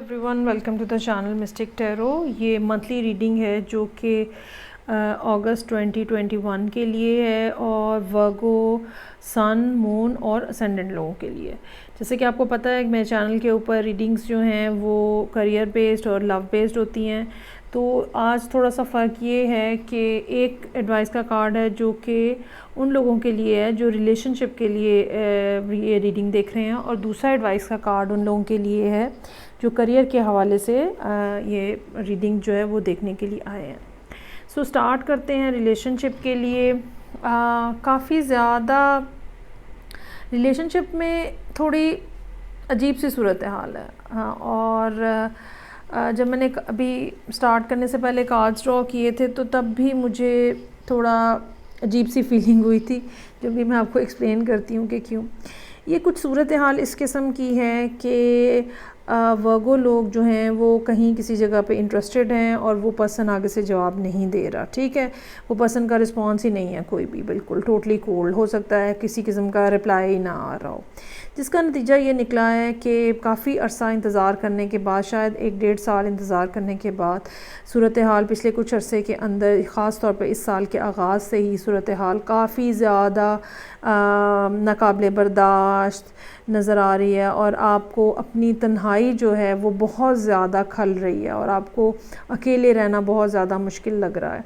Everyone, welcome to the channel mystic tarot. ये monthly reading है जो कि अगस्त 2021 के लिए है और वर्गो सन, मून और असेंडेंट लोगों के लिए। जैसे कि आपको पता है कि मेरे चैनल के ऊपर रीडिंग्स जो हैं वो करियर बेस्ड और लव बेस्ड होती हैं। तो आज थोड़ा सा फ़र्क ये है कि एक एडवाइस का कार्ड है जो कि उन लोगों के लिए है जो रिलेशनशिप के लिए ये रीडिंग देख रहे हैं, और दूसरा एडवाइस का कार्ड उन लोगों के लिए है जो करियर के हवाले से ये रीडिंग जो है वो देखने के लिए आए हैं। सो स्टार्ट करते हैं रिलेशनशिप के लिए। काफ़ी ज़्यादा रिलेशनशिप में थोड़ी अजीब सी सूरत हाल है। हाँ, और जब मैंने अभी स्टार्ट करने से पहले कार्ड्स ड्रॉ किए थे तो तब भी मुझे थोड़ा अजीब सी फीलिंग हुई थी, जो भी मैं आपको एक्सप्लेन करती हूँ कि क्यों। ये कुछ सूरत हाल इस किस्म की है कि वर्गो लोग जो हैं वो कहीं किसी जगह पे इंटरेस्टेड हैं और वो पर्सन आगे से जवाब नहीं दे रहा। ठीक है, वो पर्सन का रिस्पॉन्स ही नहीं है, कोई भी बिल्कुल टोटली कोल्ड, हो सकता है किसी किस्म का रिप्लाई ही ना आ रहा हो, जिसका नतीजा ये निकला है कि काफ़ी अरसा इंतज़ार करने के बाद, शायद 1-1.5 साल इंतज़ार करने के बाद सूरत हाल पिछले कुछ अरसे के अंदर, ख़ास तौर पे इस साल के आगाज़ से ही सूरत हाल काफ़ी ज़्यादा नाकाबिले बर्दाश्त नज़र आ रही है और आपको अपनी तन्हाई जो है वो बहुत ज़्यादा खल रही है और आपको अकेले रहना बहुत ज़्यादा मुश्किल लग रहा है।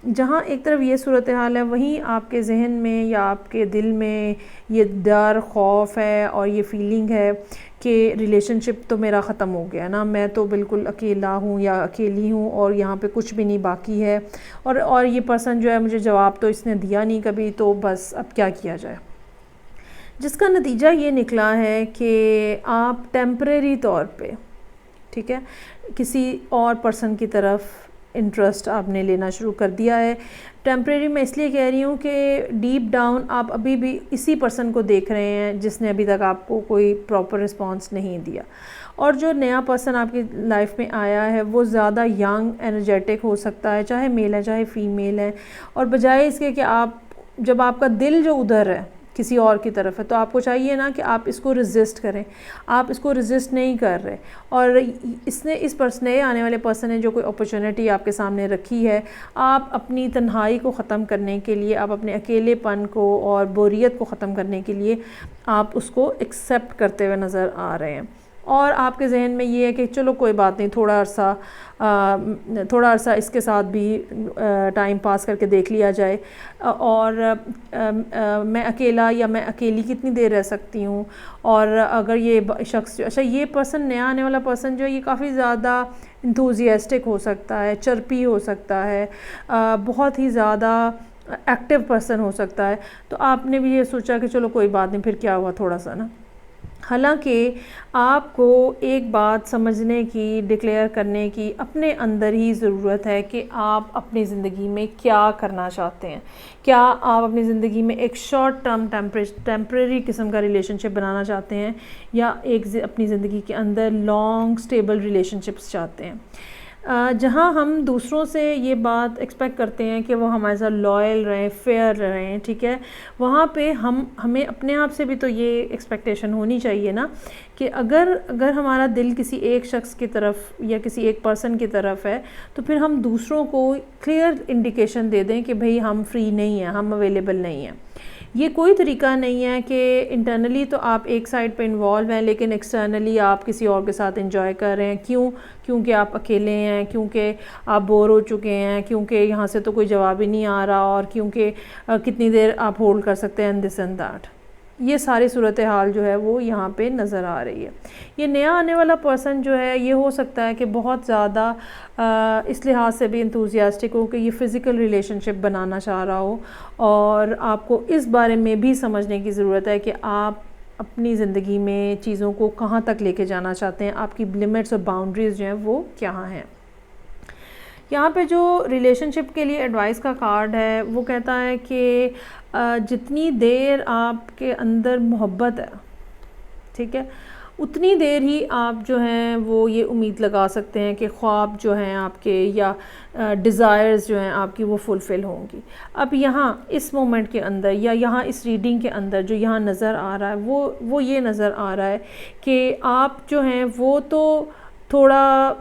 जहाँ एक तरफ ये सूरत हाल है, वहीं आपके जहन में या आपके दिल में ये डर, खौफ है और ये फीलिंग है कि रिलेशनशिप तो मेरा ख़त्म हो गया ना, मैं तो बिल्कुल अकेला हूँ या अकेली हूँ और यहाँ पे कुछ भी नहीं बाकी है, और ये पर्सन जो है मुझे जवाब तो इसने दिया नहीं कभी, तो बस अब क्या किया जाए। जिसका नतीजा ये निकला है कि आप टेम्परेरी तौर पे, ठीक है, किसी और पर्सन की तरफ इंटरेस्ट आपने लेना शुरू कर दिया है। टेम्परेरी मैं इसलिए कह रही हूँ कि डीप डाउन आप अभी भी इसी पर्सन को देख रहे हैं जिसने अभी तक आपको कोई प्रॉपर रिस्पांस नहीं दिया, और जो नया पर्सन आपकी लाइफ में आया है वो ज़्यादा यंग, एनर्जेटिक हो सकता है, चाहे मेल है चाहे फीमेल है, और बजाय इसके कि आप, जब आपका दिल जो उधर है किसी और की तरफ है, तो आपको चाहिए ना कि आप इसको रेजिस्ट करें। आप इसको रेजिस्ट नहीं कर रहे, और इसने, इस पर्सन ने, आने वाले पर्सन ने जो कोई अपॉर्चुनिटी आपके सामने रखी है, आप अपनी तन्हाई को ख़त्म करने के लिए, आप अपने अकेलेपन को और बोरियत को ख़त्म करने के लिए आप उसको एक्सेप्ट करते हुए नज़र आ रहे हैं। और आपके जहन में ये है कि चलो कोई बात नहीं, थोड़ा अर्सा इसके साथ भी टाइम पास करके देख लिया जाए, और मैं अकेला या मैं अकेली कितनी देर रह सकती हूँ। और अगर ये शख्स, अच्छा ये पर्सन, नया आने वाला पर्सन जो है, ये काफ़ी ज़्यादा इंथुजियास्टिक हो सकता है, चर्पी हो सकता है, बहुत ही ज़्यादा एक्टिव पर्सन हो सकता है। तो आपने भी ये सोचा कि चलो कोई बात नहीं, फिर क्या हुआ थोड़ा सा ना। हालांकि आपको एक बात समझने की, डिक्लेयर करने की अपने अंदर ही ज़रूरत है कि आप अपनी ज़िंदगी में क्या करना चाहते हैं। क्या आप अपनी ज़िंदगी में एक शॉर्ट टर्म टेम्परेरी किस्म का रिलेशनशिप बनाना चाहते हैं, या एक अपनी ज़िंदगी के अंदर लॉन्ग स्टेबल रिलेशनशिप्स चाहते हैं, जहाँ हम दूसरों से ये बात एक्सपेक्ट करते हैं कि वो हमारे साथ लॉयल रहें, फेयर रहें, ठीक है, वहाँ पे हमें अपने आप से भी तो ये एक्सपेक्टेशन होनी चाहिए ना कि अगर हमारा दिल किसी एक शख्स की तरफ या किसी एक पर्सन की तरफ है, तो फिर हम दूसरों को क्लियर इंडिकेशन दे दें कि भाई हम फ्री नहीं हैं, हम अवेलेबल नहीं हैं। ये कोई तरीका नहीं है कि इंटरनली तो आप एक साइड पे इन्वॉल्व हैं लेकिन एक्सटर्नली आप किसी और के साथ एंजॉय कर रहे हैं। क्योंकि आप अकेले हैं, क्योंकि आप बोर हो चुके हैं, क्योंकि यहाँ से तो कोई जवाब ही नहीं आ रहा, और क्योंकि कितनी देर आप होल्ड कर सकते हैं दिस एंड दैट। ये सारी सूरत हाल जो है वो यहाँ पे नज़र आ रही है। ये नया आने वाला पर्सन जो है, ये हो सकता है कि बहुत ज़्यादा इस लिहाज से भी इंथुजियास्टिक हो कि ये फ़िज़िकल रिलेशनशिप बनाना चाह रहा हो, और आपको इस बारे में भी समझने की ज़रूरत है कि आप अपनी ज़िंदगी में चीज़ों को कहाँ तक लेके जाना चाहते हैं, आपकी लिमिट्स और बाउंड्रीज़ जो हैं वो क्या हैं। यहाँ पे जो रिलेशनशिप के लिए एडवाइस का कार्ड है वो कहता है कि जितनी देर आपके अंदर मोहब्बत है, ठीक है, उतनी देर ही आप जो हैं वो ये उम्मीद लगा सकते हैं कि ख्वाब जो हैं आपके या डिज़ायर्स जो हैं आपकी वो फुलफ़िल होंगी। अब यहाँ इस मोमेंट के अंदर या यहाँ इस रीडिंग के अंदर जो यहाँ नज़र आ रहा है वो ये नज़र आ रहा है कि आप जो हैं वो तो थोड़ा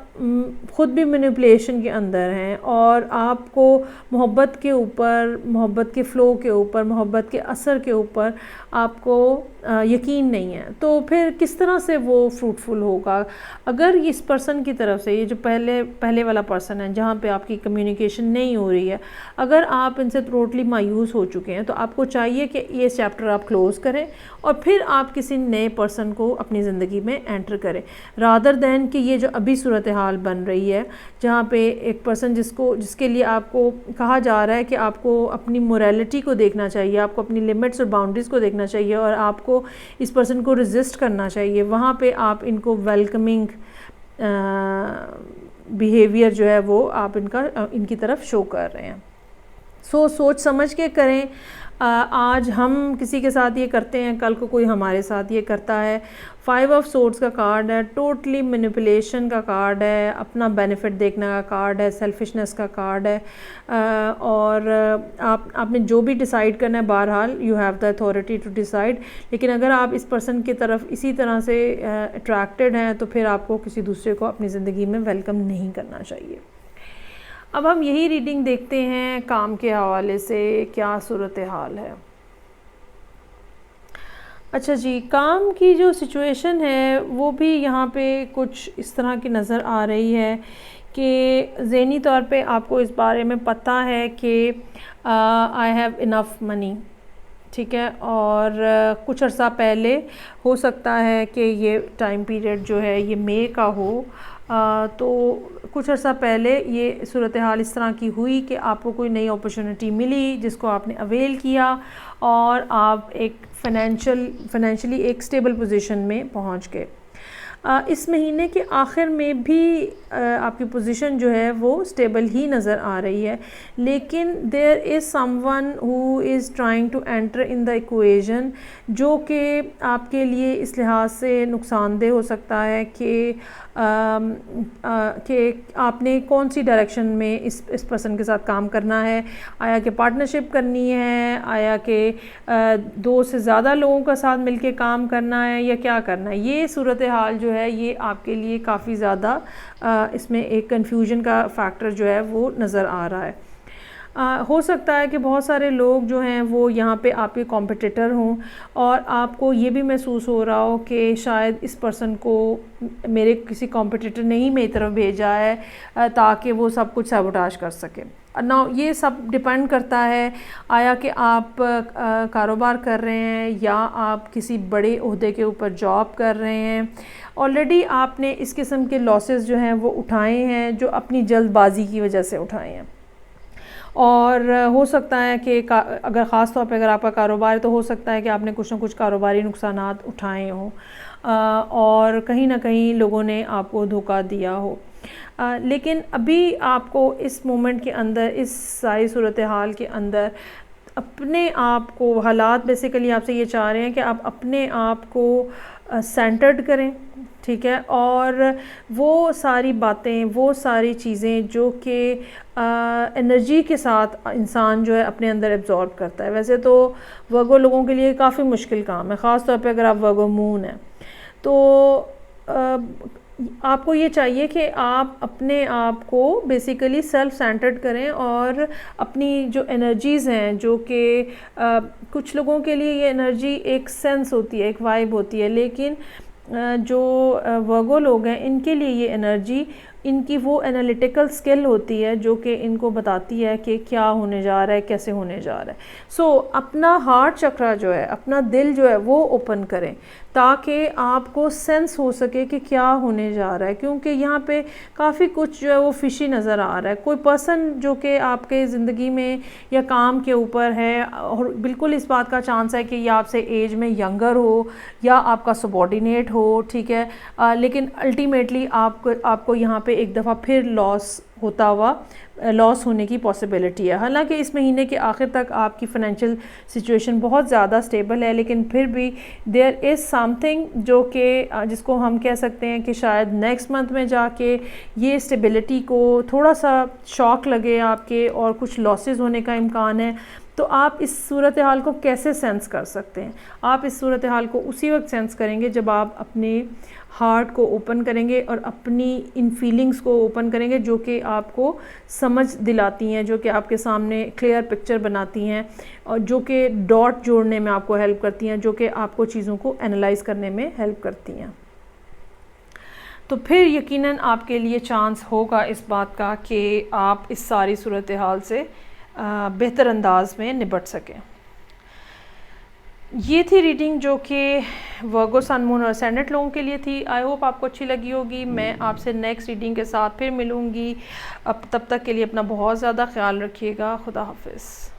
ख़ुद भी मैनिपुलेशन के अंदर हैं और आपको मोहब्बत के ऊपर, मोहब्बत के फ़्लो के ऊपर, मोहब्बत के असर के ऊपर आपको यकीन नहीं है, तो फिर किस तरह से वो फ्रूटफुल होगा। अगर इस पर्सन की तरफ से, ये जो पहले वाला पर्सन है जहाँ पे आपकी कम्युनिकेशन नहीं हो रही है, अगर आप इनसे टोटली मायूस हो चुके हैं तो आपको चाहिए कि ये चैप्टर आप क्लोज़ करें और फिर आप किसी नए पर्सन को अपनी ज़िंदगी में एंटर करें, रादर दैन कि ये जो अभी सूरत हाल बन रही है जहाँ पे एक पर्सन जिसके लिए आपको कहा जा रहा है कि आपको अपनी मोरालिटी को देखना चाहिए, आपको अपनी लिमिट्स और बाउंड्रीज़ को देखना चाहिए और आपको इस पर्सन को रेजिस्ट करना चाहिए, वहाँ पे आप इनको वेलकमिंग बिहेवियर जो है वो आप इनकी तरफ शो कर रहे हैं। सोच समझ के करें। आज हम किसी के साथ ये करते हैं, कल को कोई हमारे साथ ये करता है। 5 ऑफ सोर्ड्स का कार्ड है, टोटली मैनिपुलेशन का कार्ड है, अपना बेनिफिट देखने का कार्ड है, सेल्फिशनेस का कार्ड है। और आपने जो भी डिसाइड करना है, बहरहाल you have the authority to decide. लेकिन अगर आप इस पर्सन की तरफ इसी तरह से अट्रैक्टेड हैं तो फिर आपको किसी दूसरे को अपनी ज़िंदगी में वेलकम नहीं करना चाहिए। अब हम यही रीडिंग देखते हैं काम के हवाले से क्या सूरत हाल है। अच्छा जी, काम की जो सिचुएशन है वो भी यहाँ पे कुछ इस तरह की नज़र आ रही है कि ज़हनी तौर पे आपको इस बारे में पता है कि आई हैव इनफ मनी, ठीक है, और कुछ अर्सा पहले हो सकता है कि ये टाइम पीरियड जो है ये मई का हो, तो कुछ अर्सा पहले ये सूरत हाल इस तरह की हुई कि आपको कोई नई अपॉर्चुनिटी मिली जिसको आपने अवेल किया और आप एक फाइनेंशियली एक स्टेबल पोजीशन में पहुंच गए। इस महीने के आखिर में भी आपकी पोजीशन जो है वो स्टेबल ही नज़र आ रही है, लेकिन there is someone who is trying to enter in the equation, जो कि आपके लिए इस लिहाज से नुकसानदेह हो सकता है कि आपने कौन सी डायरेक्शन में इस पर्सन के साथ काम करना है। आया कि पार्टनरशिप करनी है, आया कि 2 से ज़्यादा लोगों का साथ मिलके काम करना है, या क्या करना है। ये सूरत हाल जो है ये आपके लिए काफ़ी ज़्यादा इसमें एक कन्फ्यूजन का फैक्टर जो है वो नज़र आ रहा है। हो सकता है कि बहुत सारे लोग जो हैं वो यहाँ पे आपके कॉम्पिटिटर हों और आपको ये भी महसूस हो रहा हो कि शायद इस पर्सन को मेरे किसी कॉम्पिटिटर ने ही मेरी तरफ भेजा है ताकि वो सब कुछ सैबोटाज कर सके। ना ये सब डिपेंड करता है आया कि आप कारोबार कर रहे हैं या आप किसी बड़े ओहदे के ऊपर जॉब कर रहे हैं। ऑलरेडी आपने इस किस्म के लॉसेस जो हैं वो उठाए हैं, जो अपनी जल्दबाजी की वजह से उठाए हैं। और हो सकता है कि अगर ख़ास तौर पे अगर आपका कारोबार है तो हो सकता है कि आपने कुछ ना कुछ कारोबारी नुकसानात उठाए हों और कहीं ना कहीं लोगों ने आपको धोखा दिया हो। लेकिन अभी आपको इस मोमेंट के अंदर, इस सारी सूरत हाल के अंदर अपने आप को, हालात बेसिकली आपसे ये चाह रहे हैं कि आप अपने आप को सेंटर्ड करें, ठीक है, और वो सारी बातें, वो सारी चीज़ें जो कि एनर्जी के साथ इंसान जो है अपने अंदर एब्जॉर्ब करता है। वैसे तो वर्गो लोगों के लिए काफ़ी मुश्किल काम है, ख़ास तौर पे अगर आप वर्गो मून हैं तो आपको ये चाहिए कि आप अपने आप को बेसिकली सेल्फ सेंटर्ड करें और अपनी जो एनर्जीज़ हैं, जो कि कुछ लोगों के लिए ये एनर्जी एक सेंस होती है, एक वाइब होती है, लेकिन जो वर्गो लोग हैं इनके लिए ये एनर्जी, इनकी वो एनालिटिकल स्किल होती है जो कि इनको बताती है कि क्या होने जा रहा है, कैसे होने जा रहा है। अपना हार्ट चक्रा जो है, अपना दिल जो है वो ओपन करें ताकि आपको सेंस हो सके कि क्या होने जा रहा है, क्योंकि यहाँ पे काफ़ी कुछ जो है वो फिशी नज़र आ रहा है। कोई पर्सन जो कि आपके ज़िंदगी में या काम के ऊपर है और बिल्कुल इस बात का चांस है कि या आपसे एज में यंगर हो या आपका सबॉर्डिनेट हो, ठीक है, लेकिन अल्टीमेटली आपको यहाँ पे एक दफ़ा फिर लॉस होने की पॉसिबिलिटी है। हालांकि इस महीने के आखिर तक आपकी फ़ाइनेंशियल सिचुएशन बहुत ज़्यादा स्टेबल है, लेकिन फिर भी देयर इज़ समथिंग जो कि जिसको हम कह सकते हैं कि शायद नेक्स्ट मंथ में जाके ये स्टेबिलिटी को थोड़ा सा शॉक लगे आपके और कुछ लॉसेस होने का इम्कान है। तो आप इस सूरत हाल को कैसे सेंस कर सकते हैं? आप इस सूरत हाल को उसी वक्त सेंस करेंगे जब आप अपने हार्ट को ओपन करेंगे और अपनी इन फीलिंग्स को ओपन करेंगे जो कि आपको समझ दिलाती हैं, जो कि आपके सामने क्लियर पिक्चर बनाती हैं और जो कि डॉट जोड़ने में आपको हेल्प करती हैं, जो कि आपको चीज़ों को एनालाइज करने में हेल्प करती हैं। तो फिर यकीनन आपके लिए चांस होगा इस बात का कि आप इस सारी सूरत हाल से बेहतर अंदाज में निपट सकें। ये थी रीडिंग जो कि वर्गो, सन, मून और असेंडेंट लोगों के लिए थी। आई होप आपको अच्छी लगी होगी। मैं आपसे नेक्स्ट रीडिंग के साथ फिर मिलूँगी। अब तब तक के लिए अपना बहुत ज़्यादा ख्याल रखिएगा। खुदा हाफिज़।